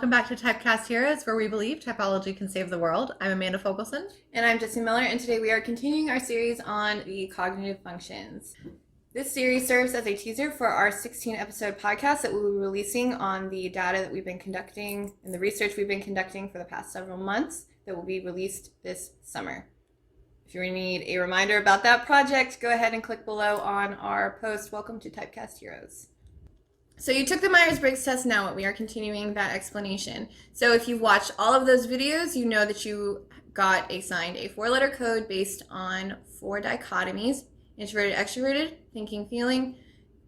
welcome back to Typecast Heroes, where we believe typology can save the world. I'm Amanda Fogelson. And I'm Jessie Miller, and today we are continuing our series on the cognitive functions. This series serves as a teaser for our 16-episode podcast that we'll be releasing on the data that we've been conducting and the research we've been conducting for the past several months that will be released this summer. If you need a reminder about that project, go ahead and click below on our post, Welcome to Typecast Heroes. So you took the Myers-Briggs test, now we are continuing that explanation. So if you've watched all of those videos, you know that you got assigned a 4-letter code based on 4 dichotomies: introverted, extroverted, thinking, feeling,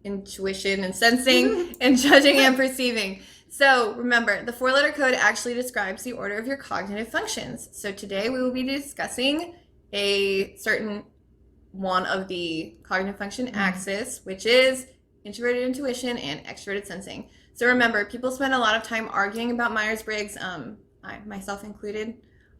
intuition and sensing, and judging and perceiving. So remember, the 4-letter code actually describes the order of your cognitive functions. So today we will be discussing a certain one of the cognitive function axis, which is Introverted Intuition and Extroverted Sensing. So remember, people spend a lot of time arguing about Myers-Briggs, I myself included,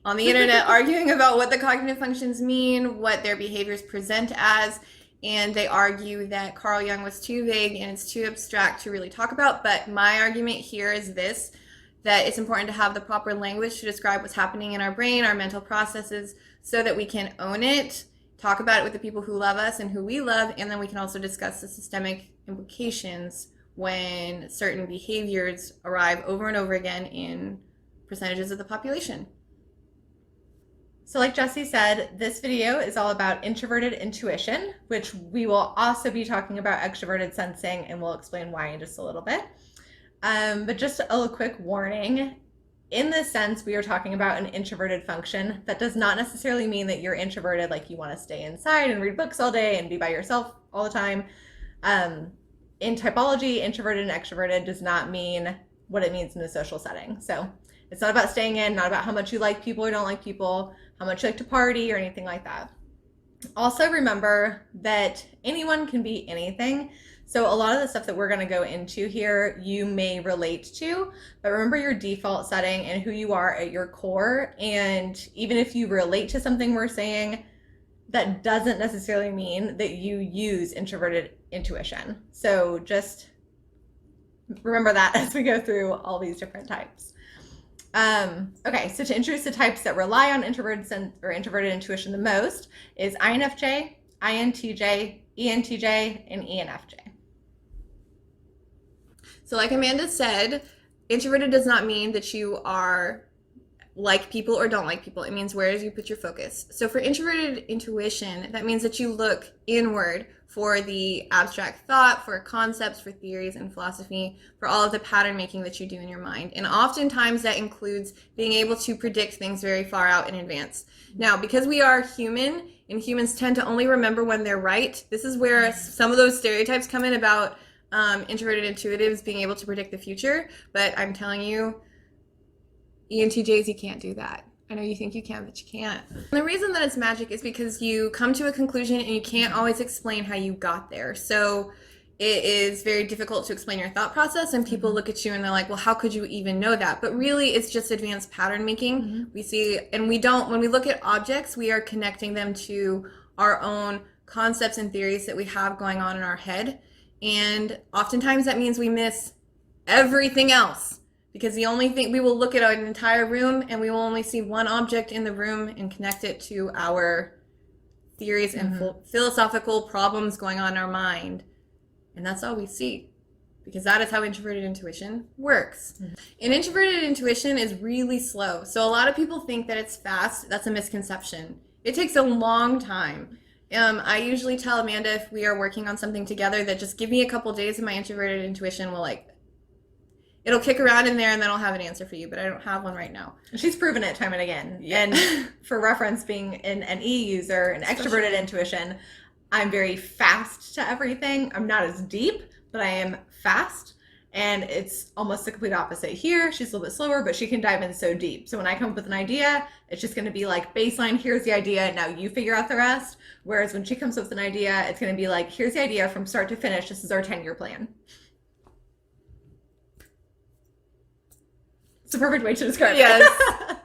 on the internet, arguing about what the cognitive functions mean, what their behaviors present as, and they argue that Carl Jung was too vague and it's too abstract to really talk about. But my argument here is this, that it's important to have the proper language to describe what's happening in our brain, our mental processes, so that we can own it, talk about it with the people who love us and who we love, and then we can also discuss the systemic implications when certain behaviors arrive over and over again in percentages of the population. So like Jessie said, this video is all about introverted intuition, which we will also be talking about extroverted sensing, and we'll explain why in just a little bit. But just a quick warning, in this sense, we are talking about an introverted function. That does not necessarily mean that you're introverted, like you want to stay inside and read books all day and be by yourself all the time. In typology, introverted and extroverted does not mean what it means in a social setting. So it's not about staying in, not about how much you like people or don't like people, how much you like to party or anything like that. Also remember that anyone can be anything. So a lot of the stuff that we're going to go into here, you may relate to, but remember your default setting and who you are at your core. And even if you relate to something we're saying, that doesn't necessarily mean that you use introverted intuition. So just remember that as we go through all these different types. Okay, so to introduce the types that rely on introverted intuition the most is INFJ, INTJ, ENTJ, and ENFJ. So like Amanda said, introverted does not mean that you are like people or don't like people. It means where do you put your focus. So for introverted intuition, that means that you look inward for the abstract thought, for concepts, for theories and philosophy, for all of the pattern making that you do in your mind. And oftentimes that includes being able to predict things very far out in advance. Now, because we are human and humans tend to only remember when they're right, this is where some of those stereotypes come in about introverted intuitives being able to predict the future. But I'm telling you, ENTJs, you can't do that. I know you think you can, but you can't. And the reason that it's magic is because you come to a conclusion and you can't always explain how you got there. So it is very difficult to explain your thought process, and people look at you and they're like, well, how could you even know that? But really, it's just advanced pattern making. We see, and we don't, when we look at objects, we are connecting them to our own concepts and theories that we have going on in our head. And oftentimes that means we miss everything else. Because the only thing, we will look at an entire room and we will only see one object in the room and connect it to our theories and philosophical problems going on in our mind. And that's all we see. Because that is how introverted intuition works. And introverted intuition is really slow. So a lot of people think that it's fast. That's a misconception. It takes a long time. I usually tell Amanda, if we are working on something together, that just give me a couple days and my introverted intuition will it'll kick around in there and then I'll have an answer for you, but I don't have one right now. She's proven it time and again. Yeah. And for reference, being an E user, an extroverted intuition, I'm very fast to everything. I'm not as deep, but I am fast. And it's almost the complete opposite here. She's a little bit slower, but she can dive in so deep. So when I come up with an idea, it's just going to be like, baseline, here's the idea, now you figure out the rest. Whereas when she comes up with an idea, it's going to be like, here's the idea from start to finish. This is our 10-year plan. It's a perfect way to describe it. Yes.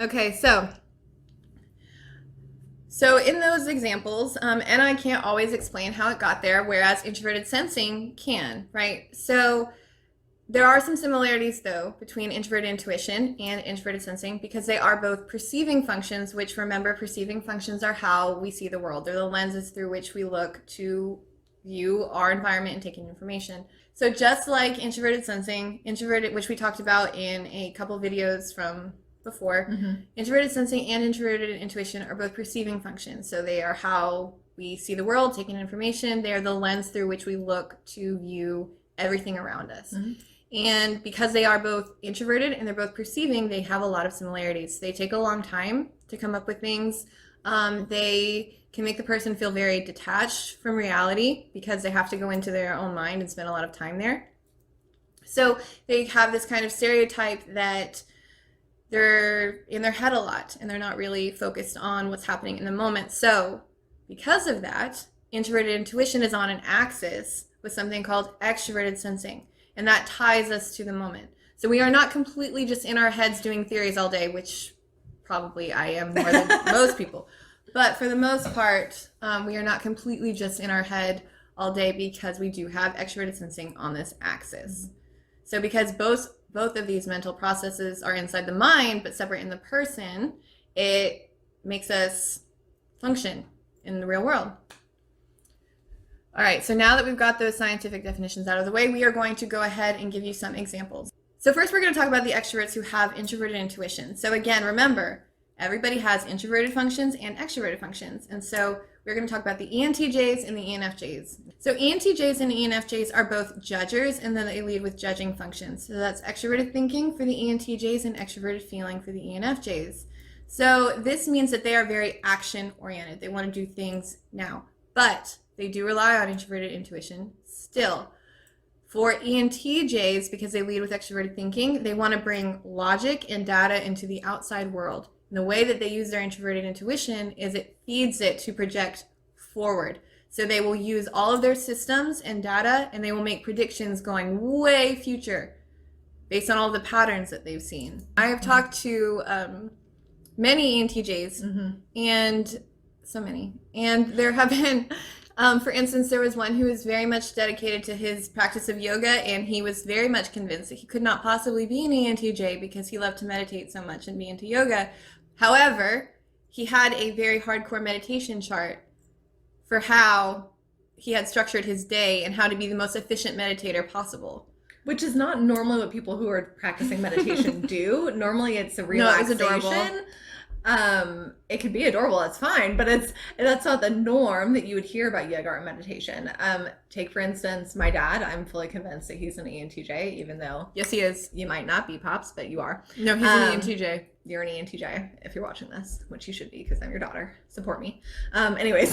Okay, so in those examples, and I can't always explain how it got there, whereas introverted sensing can, right? So There are some similarities, though, between introverted intuition and introverted sensing because they are both perceiving functions, which, remember, perceiving functions are how we see the world. They're the lenses through which we look to view our environment and take in information. So just like introverted sensing, which we talked about in a couple videos from before, introverted sensing and introverted intuition are both perceiving functions. So they are how we see the world, take in information. They are the lens through which we look to view everything around us. And because they are both introverted and they're both perceiving, they have a lot of similarities. They take a long time to come up with things. They can make the person feel very detached from reality because they have to go into their own mind and spend a lot of time there. So they have this kind of stereotype that they're in their head a lot and they're not really focused on what's happening in the moment. So because of that, introverted intuition is on an axis with something called extroverted sensing. And that ties us to the moment. So we are not completely just in our heads doing theories all day, which probably I am more than most people. But for the most part, we are not completely just in our head all day because we do have extroverted sensing on this axis. So because both of these mental processes are inside the mind but separate in the person, it makes us function in the real world. All right, so now that we've got those scientific definitions out of the way, we are going to go ahead and give you some examples. So first we're going to talk about the extroverts who have introverted intuition. So again, remember, everybody has introverted functions and extroverted functions. And so we're going to talk about the ENTJs and the ENFJs. So ENTJs and ENFJs are both judgers, and then they lead with judging functions. So that's extroverted thinking for the ENTJs and extroverted feeling for the ENFJs. So this means that they are very action-oriented. They want to do things now. But they do rely on introverted intuition still. For ENTJs, because they lead with extroverted thinking, they want to bring logic and data into the outside world. And the way that they use their introverted intuition is it feeds it to project forward. So they will use all of their systems and data, and they will make predictions going way future based on all the patterns that they've seen. I have talked to many ENTJs, and so many. And there have been... for instance, there was one who was very much dedicated to his practice of yoga, and he was very much convinced that he could not possibly be an ENTJ because he loved to meditate so much and be into yoga. However, he had a very hardcore meditation chart for how he had structured his day and how to be the most efficient meditator possible. Which is not normally what people who are practicing meditation do. Normally it's a relaxation. No, it was adorable. It could be adorable, it's fine, but that's not the norm that you would hear about yoga or meditation. Take for instance my dad. I'm fully convinced that he's an ENTJ, even though yes, he is. You might not be, Pops, but you are. No, he's an ENTJ. You're an ENTJ if you're watching this, which you should be because I'm your daughter. Support me. Anyway,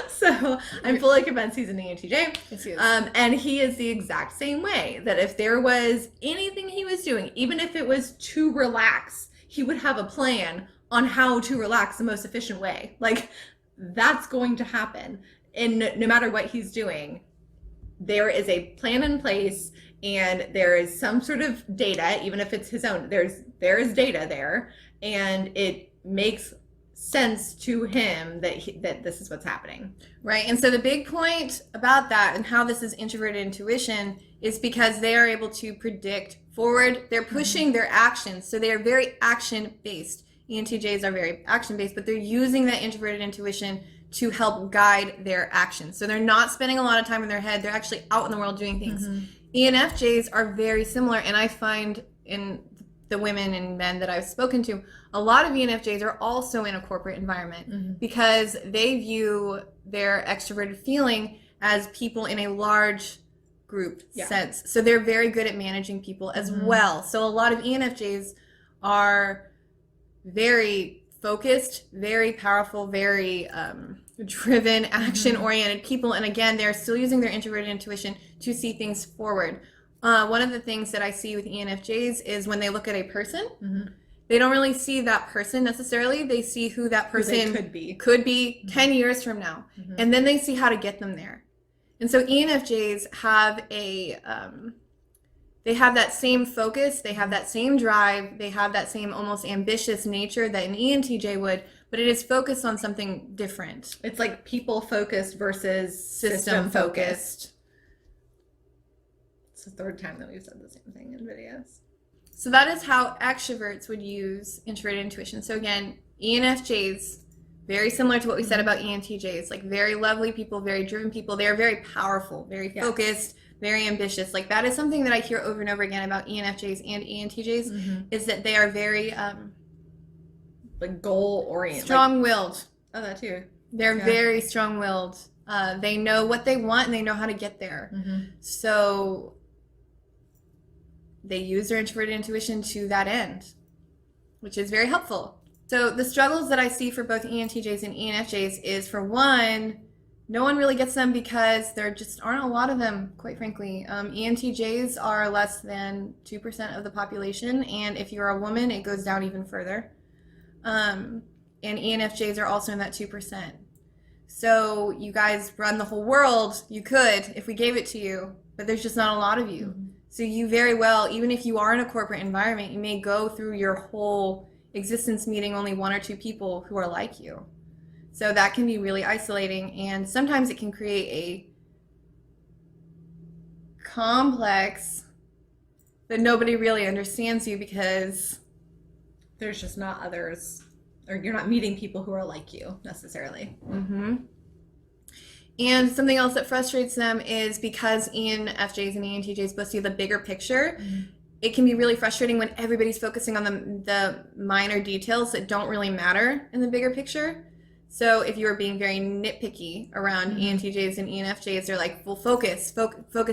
so I'm fully convinced he's an ENTJ. Yes, he is. And he is the exact same way, that if there was anything he was doing, even if it was to relax, he would have a plan on how to relax the most efficient way. Like, that's going to happen. And no matter what he's doing, there is a plan in place, and there is some sort of data, even if it's his own, there is data there, and it makes sense to him that this is what's happening. Right. And so the big point about that and how this is introverted intuition is because they are able to predict forward. They're pushing their actions. So they are very action-based. ENTJs are very action-based, but they're using that introverted intuition to help guide their actions. So they're not spending a lot of time in their head. They're actually out in the world doing things. ENFJs are very similar, and I find in the women and men that I've spoken to, a lot of ENFJs are also in a corporate environment because they view their extroverted feeling as people in a large group sense. So they're very good at managing people as well. So a lot of ENFJs are very focused, very powerful, very driven, action-oriented people. And again, they're still using their introverted intuition to see things forward. One of the things that I see with ENFJs is when they look at a person, they don't really see that person necessarily. They see who that person could be 10 years from now. And then they see how to get them there. And so ENFJs have they have that same focus, they have that same drive, they have that same almost ambitious nature that an ENTJ would, but it is focused on something different. It's like people focused versus system focused. It's the third time that we've said the same thing in videos. So that is how extroverts would use introverted intuition. So again, ENFJs, very similar to what we said about ENTJs, like very lovely people, very driven people. They are very powerful, very focused, very ambitious. Like that is something that I hear over and over again about ENFJs and ENTJs, is that they are very like goal-oriented. Strong-willed. Oh, that too. They're very strong-willed. They know what they want and they know how to get there. So they use their introverted intuition to that end, which is very helpful. So the struggles that I see for both ENTJs and ENFJs is, for one, no one really gets them because there just aren't a lot of them, quite frankly. ENTJs are less than 2% of the population, and if you're a woman, it goes down even further. And ENFJs are also in that 2%. So you guys run the whole world. You could, if we gave it to you, but there's just not a lot of you. So you very well, even if you are in a corporate environment, you may go through your whole existence meeting only 1 or 2 people who are like you. So that can be really isolating, and sometimes it can create a complex that nobody really understands you because there's just not others, or you're not meeting people who are like you necessarily. And something else that frustrates them is because ENFJs and ENTJs both see the bigger picture, it can be really frustrating when everybody's focusing on the minor details that don't really matter in the bigger picture. So if you are being very nitpicky around ENTJs and ENFJs, they're like, well, focus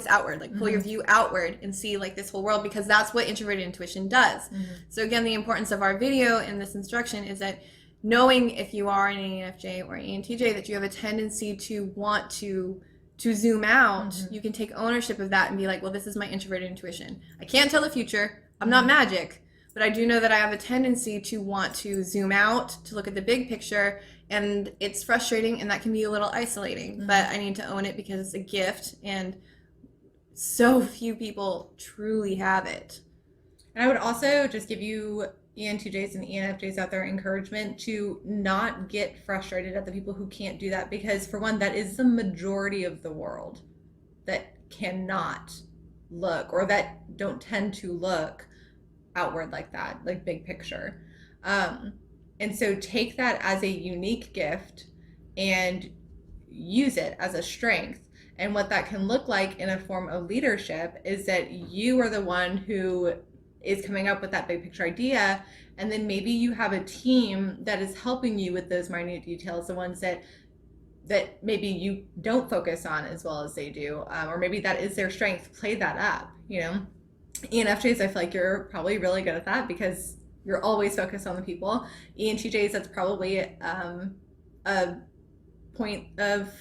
outward, like pull your view outward and see like this whole world, because that's what introverted intuition does. So again, the importance of our video and this instruction is that knowing if you are an ENFJ or ENTJ that you have a tendency to want to zoom out, you can take ownership of that and be like, well, this is my introverted intuition. I can't tell the future. I'm not magic, but I do know that I have a tendency to want to zoom out, to look at the big picture, and it's frustrating and that can be a little isolating, but I need to own it because it's a gift and so few people truly have it. And I would also just give you ENTJs and ENFJs out there encouragement to not get frustrated at the people who can't do that, because for one, that is the majority of the world that cannot look, or that don't tend to look outward like that, like big picture. And so take that as a unique gift and use it as a strength. And what that can look like in a form of leadership is that you are the one who is coming up with that big picture idea, and then maybe you have a team that is helping you with those minute details, the ones that maybe you don't focus on as well as they do, or maybe that is their strength. Play that up, you know. ENFJs, I feel like you're probably really good at that because you're always focused on the people. ENTJs, that's probably a point of,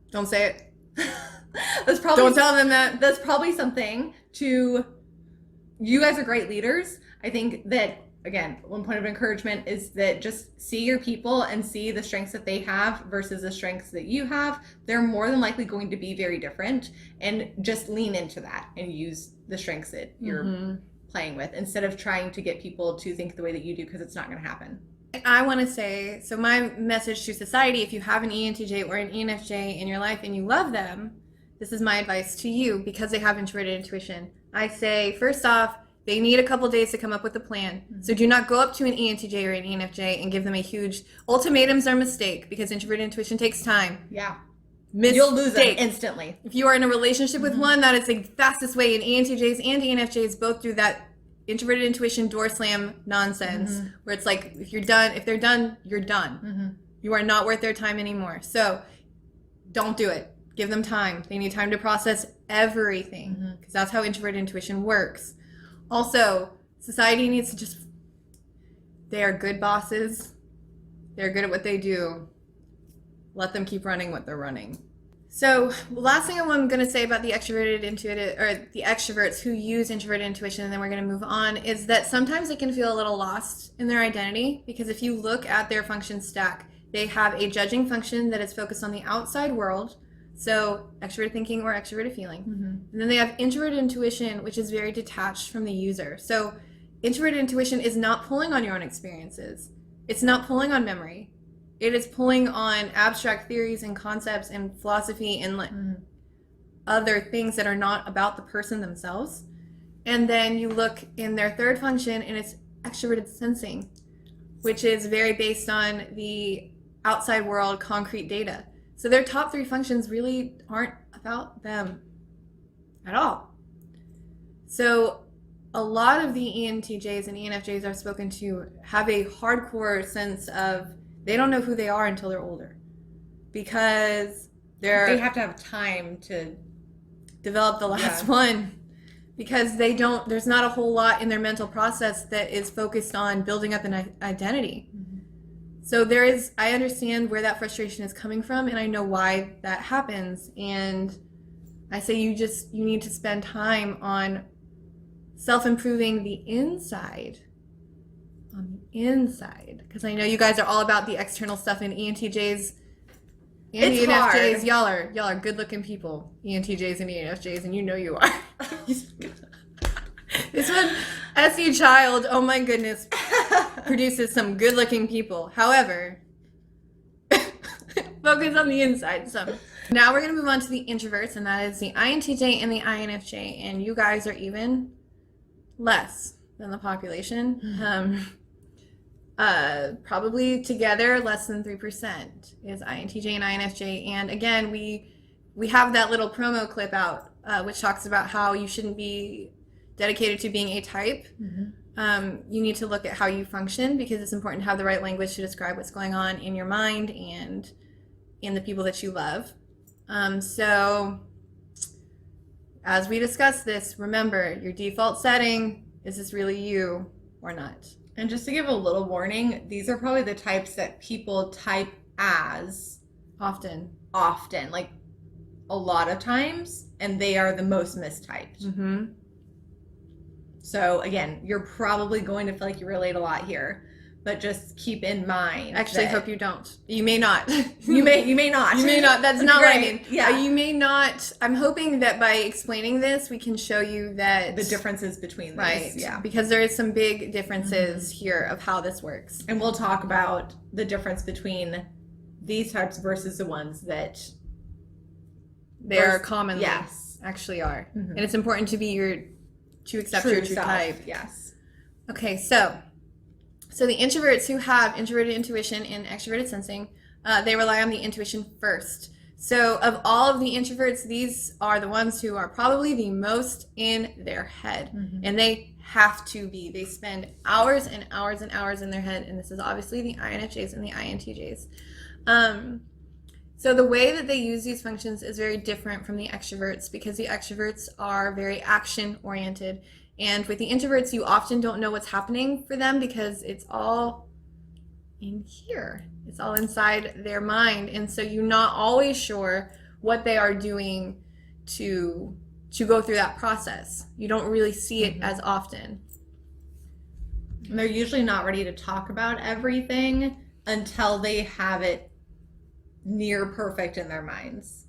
don't say it. That's probably, don't tell them that. That's probably something to, you guys are great leaders. I think that, again, one point of encouragement is that just see your people and see the strengths that they have versus the strengths that you have. They're more than likely going to be very different, and just lean into that and use the strengths that you're playing with instead of trying to get people to think the way that you do, because it's not going to happen. I want to say, so my message to society, if you have an ENTJ or an ENFJ in your life and you love them, this is my advice to you because they have introverted intuition. I say, first off, they need a couple days to come up with a plan. So do not go up to an ENTJ or an ENFJ and give them a huge, ultimatums are a mistake because introverted intuition takes time. Yeah. Mistake. You'll lose them instantly. If you are in a relationship with one, that is the fastest way. And ENTJs and ENFJs both do that introverted intuition door slam nonsense where it's like, if they're done, you're done. You are not worth their time anymore. So don't do it. Give them time. They need time to process everything because that's how introverted intuition works. Also, society needs to just, they are good bosses. They're good at what they do. Let them keep running what they're running. So last thing I'm going to say about the extroverted intuitive, or the extroverts who use introverted intuition, and then we're going to move on, is that sometimes they can feel a little lost in their identity, because if you look at their function stack, they have a judging function that is focused on the outside world, so extroverted thinking or extroverted feeling. And then they have introverted intuition, which is very detached from the user. So introverted intuition is not pulling on your own experiences. It's not pulling on memory. It is pulling on abstract theories and concepts and philosophy and other things that are not about the person themselves. And then you look in their third function, and it's extroverted sensing, which is very based on the outside world, concrete data. So their top 3 functions really aren't about them at all. So a lot of the ENTJs and ENFJs I've spoken to have a hardcore sense of they don't know who they are until they're older, because they have to have time to develop the last one, because there's not a whole lot in their mental process that is focused on building up an identity. So I understand where that frustration is coming from, and I know why that happens. And I say you need to spend time on self-improving the inside, on the inside, because I know you guys are all about the external stuff, and ENTJs and it's ENFJs, hard. y'all are good-looking people, ENTJs and ENFJs, and you know you are. This one, SE Child, oh my goodness, produces some good-looking people. However, focus on the inside some. Now we're going to move on to the introverts, and that is the INTJ and the INFJ, and you guys are even less than the population. Probably together less than 3% is INTJ and INFJ. And again, we have that little promo clip out which talks about how you shouldn't be dedicated to being a type. You need to look at how you function, because it's important to have the right language to describe what's going on in your mind and in the people that you love. So as we discuss this, remember your default setting. Is this really you or not? And just to give a little warning, these are probably the types that people type as often, like a lot of times, and they are the most mistyped. So again, you're probably going to feel like you relate a lot here, but just keep in mind. Actually, hope you don't. You may not. You may not. You may not. That's not what I mean. Yeah. You may not. I'm hoping that by explaining this, we can show you that the differences between these. Right. Yeah. Because there is some big differences here of how this works. And we'll talk about the difference between these types versus the ones that they're commonly yes actually are. And it's important to accept your true self. type. Yes. Okay, so the introverts who have introverted intuition and extroverted sensing, they rely on the intuition first. So of all of the introverts, these are the ones who are probably the most in their head. And they have to be. They spend hours and hours and hours in their head, and this is obviously the INFJs and the INTJs. So the way that they use these functions is very different from the extroverts, because the extroverts are very action-oriented. And with the introverts, you often don't know what's happening for them, because it's all in here. It's all inside their mind. And so you're not always sure what they are doing to go through that process. You don't really see it as often. And they're usually not ready to talk about everything until they have it near perfect in their minds.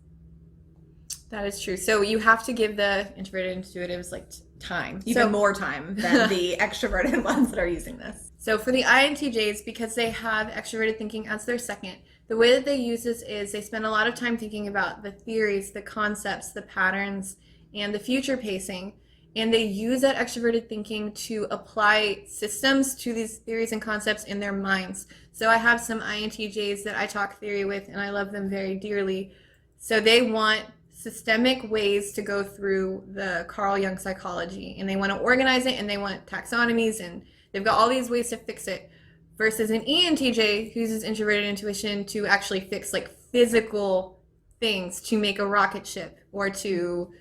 That is true. So you have to give the introverted intuitives like time. Even more time than the extroverted ones that are using this. So for the INTJs, because they have extroverted thinking as their second, the way that they use this is they spend a lot of time thinking about the theories, the concepts, the patterns, and the future pacing. And they use that extroverted thinking to apply systems to these theories and concepts in their minds. So I have some INTJs that I talk theory with, and I love them very dearly. So they want systemic ways to go through the Carl Jung psychology, and they want to organize it, and they want taxonomies, and they've got all these ways to fix it, versus an ENTJ who uses introverted intuition to actually fix like physical things, to make a rocket ship or to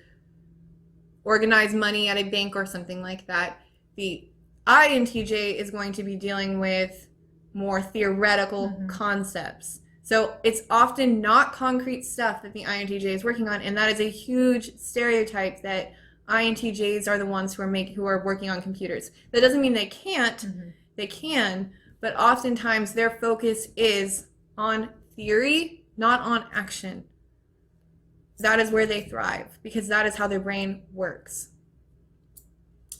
organize money at a bank or something like that. The INTJ is going to be dealing with more theoretical concepts. So it's often not concrete stuff that the INTJ is working on, and that is a huge stereotype that INTJs are the ones who are working on computers. That doesn't mean they can't. They can, but oftentimes their focus is on theory, not on action. That is where they thrive, because that is how their brain works.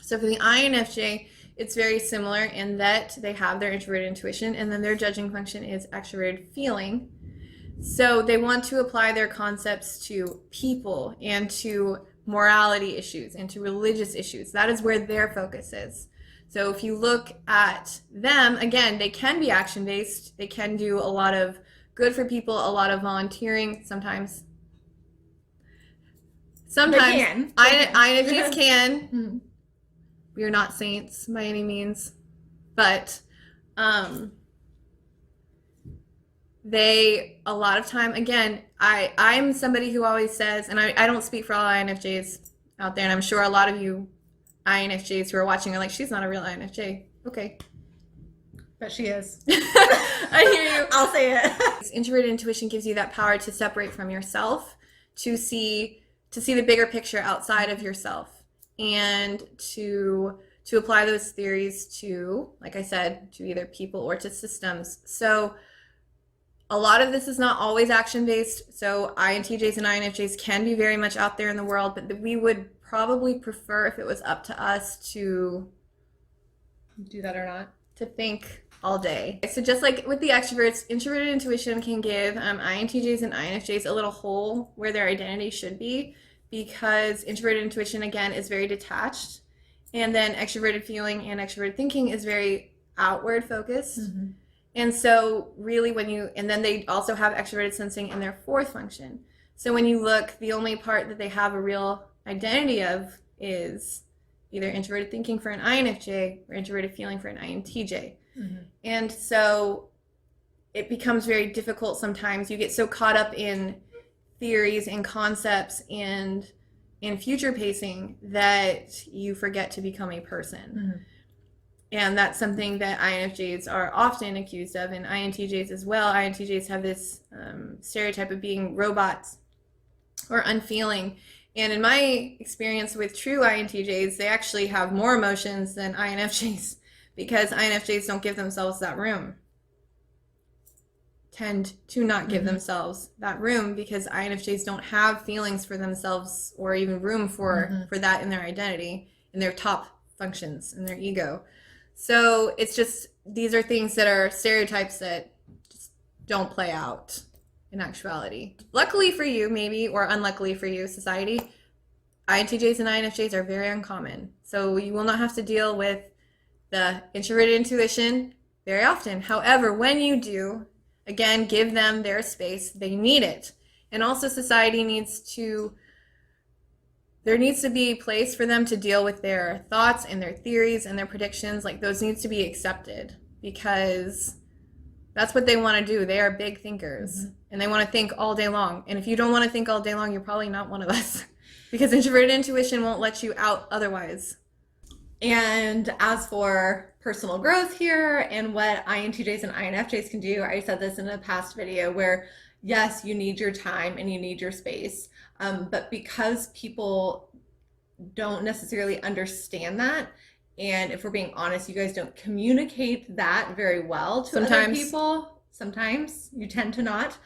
So for the INFJ, it's very similar in that they have their introverted intuition, and then their judging function is extroverted feeling. So they want to apply their concepts to people and to morality issues and to religious issues. That is where their focus is. So if you look at them, again, they can be action-based. They can do a lot of good for people, a lot of volunteering sometimes. Sometimes INFJs can. We are not saints by any means, but they, a lot of time, again, I'm somebody who always says, and I don't speak for all INFJs out there, and I'm sure a lot of you INFJs who are watching are like, she's not a real INFJ. Okay. But she is. I hear you. I'll say it. Introverted intuition gives you that power to separate from yourself, to see the bigger picture outside of yourself, and to apply those theories to, like I said, to either people or to systems. So a lot of this is not always action-based. So INTJs and INFJs can be very much out there in the world, but we would probably prefer, if it was up to us, to do that or not, to think all day. So just like with the extroverts, introverted intuition can give INTJs and INFJs a little hole where their identity should be, because introverted intuition, again, is very detached, and then extroverted feeling and extroverted thinking is very outward focused. Mm-hmm. And so really and then they also have extroverted sensing in their fourth function. So when you look, the only part that they have a real identity of is either introverted thinking for an INFJ or introverted feeling for an INTJ. Mm-hmm. And so it becomes very difficult sometimes. You get so caught up in theories and concepts and in future pacing that you forget to become a person. Mm-hmm. And that's something that INFJs are often accused of, and INTJs as well. INTJs have this stereotype of being robots or unfeeling. And in my experience with true INTJs, they actually have more emotions than INFJs, because INFJs don't give themselves that room. Tend to not give themselves that room, because INFJs don't have feelings for themselves or even room for that in their identity, in their top functions, in their ego. So it's just, these are things that are stereotypes that just don't play out in actuality. Luckily for you, maybe, or unluckily for you, society, INTJs and INFJs are very uncommon. So you will not have to deal with the introverted intuition very often. However, when you do, again, give them their space. They need it. And also society there needs to be a place for them to deal with their thoughts and their theories and their predictions. Like, those needs to be accepted, because that's what they want to do. They are big thinkers, and they want to think all day long. And if you don't want to think all day long, you're probably not one of us, because introverted intuition won't let you out otherwise. And as for personal growth here and what INTJs and INFJs can do, I said this in a past video where, yes, you need your time and you need your space. But because people don't necessarily understand that, and if we're being honest, you guys don't communicate that very well to other people. Sometimes you tend to not.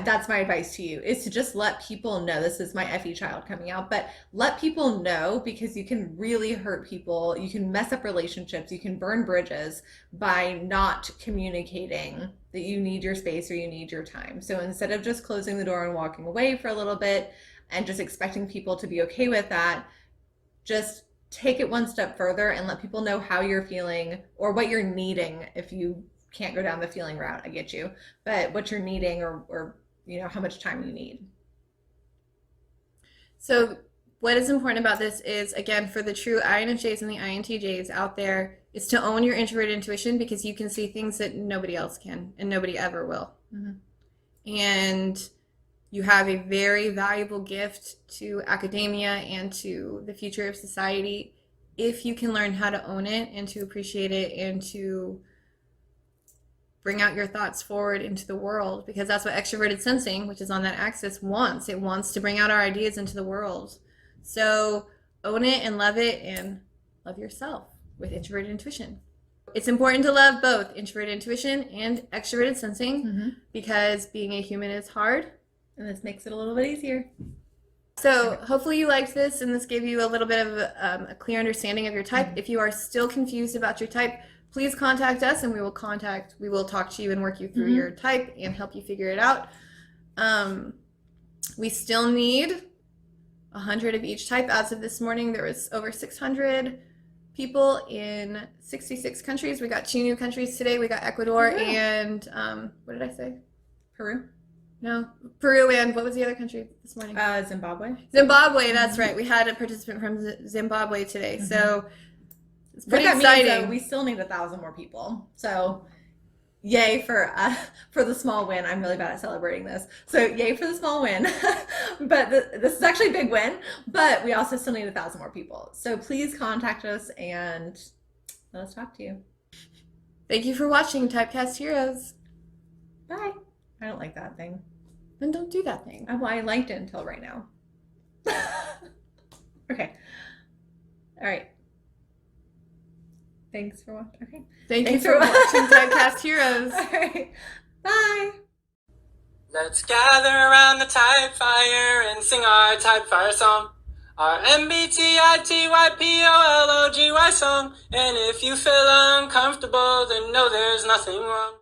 That's my advice to you, is to just let people know. This is my FE child coming out, but let people know, because you can really hurt people. You can mess up relationships. You can burn bridges by not communicating that you need your space or you need your time. So instead of just closing the door and walking away for a little bit and just expecting people to be okay with that, just take it one step further and let people know how you're feeling or what you're needing. If you can't go down the feeling route, I get you, but what you're needing, or you know, how much time you need. So what is important about this is, again, for the true INFJs and the INTJs out there, is to own your introverted intuition, because you can see things that nobody else can and nobody ever will. And you have a very valuable gift to academia and to the future of society if you can learn how to own it and to appreciate it and to bring out your thoughts forward into the world, because that's what extroverted sensing, which is on that axis, wants. It wants to bring out our ideas into the world. So own it and love yourself with introverted intuition. It's important to love both introverted intuition and extroverted sensing, because being a human is hard, and this makes it a little bit easier. So hopefully you liked this, and this gave you a little bit of a clear understanding of your type. If you are still confused about your type, please contact us, and we will talk to you and work you through your type and help you figure it out. We still need 100 of each type. As of this morning, there was over 600 people in 66 countries. We got 2 new countries today. We got Ecuador and what did I say? Peru? No, Peru, and what was the other country this morning? Zimbabwe. Zimbabwe, that's right. We had a participant from Zimbabwe today, so it's pretty exciting. Means, we still need 1,000 more people. So, yay for the small win. I'm really bad at celebrating this. So, yay for the small win. But this is actually a big win. But we also still need 1,000 more people. So please contact us and let us talk to you. Thank you for watching Typecast Heroes. Bye. I don't like that thing. Then don't do that thing. Well, I liked it until right now. Okay. All right. Thanks for watching. Okay. Thanks for watching Typecast Heroes. All right. Bye. Let's gather around the type fire and sing our type fire song. Our MBTI TYPOLOGY song. And if you feel uncomfortable, then know there's nothing wrong.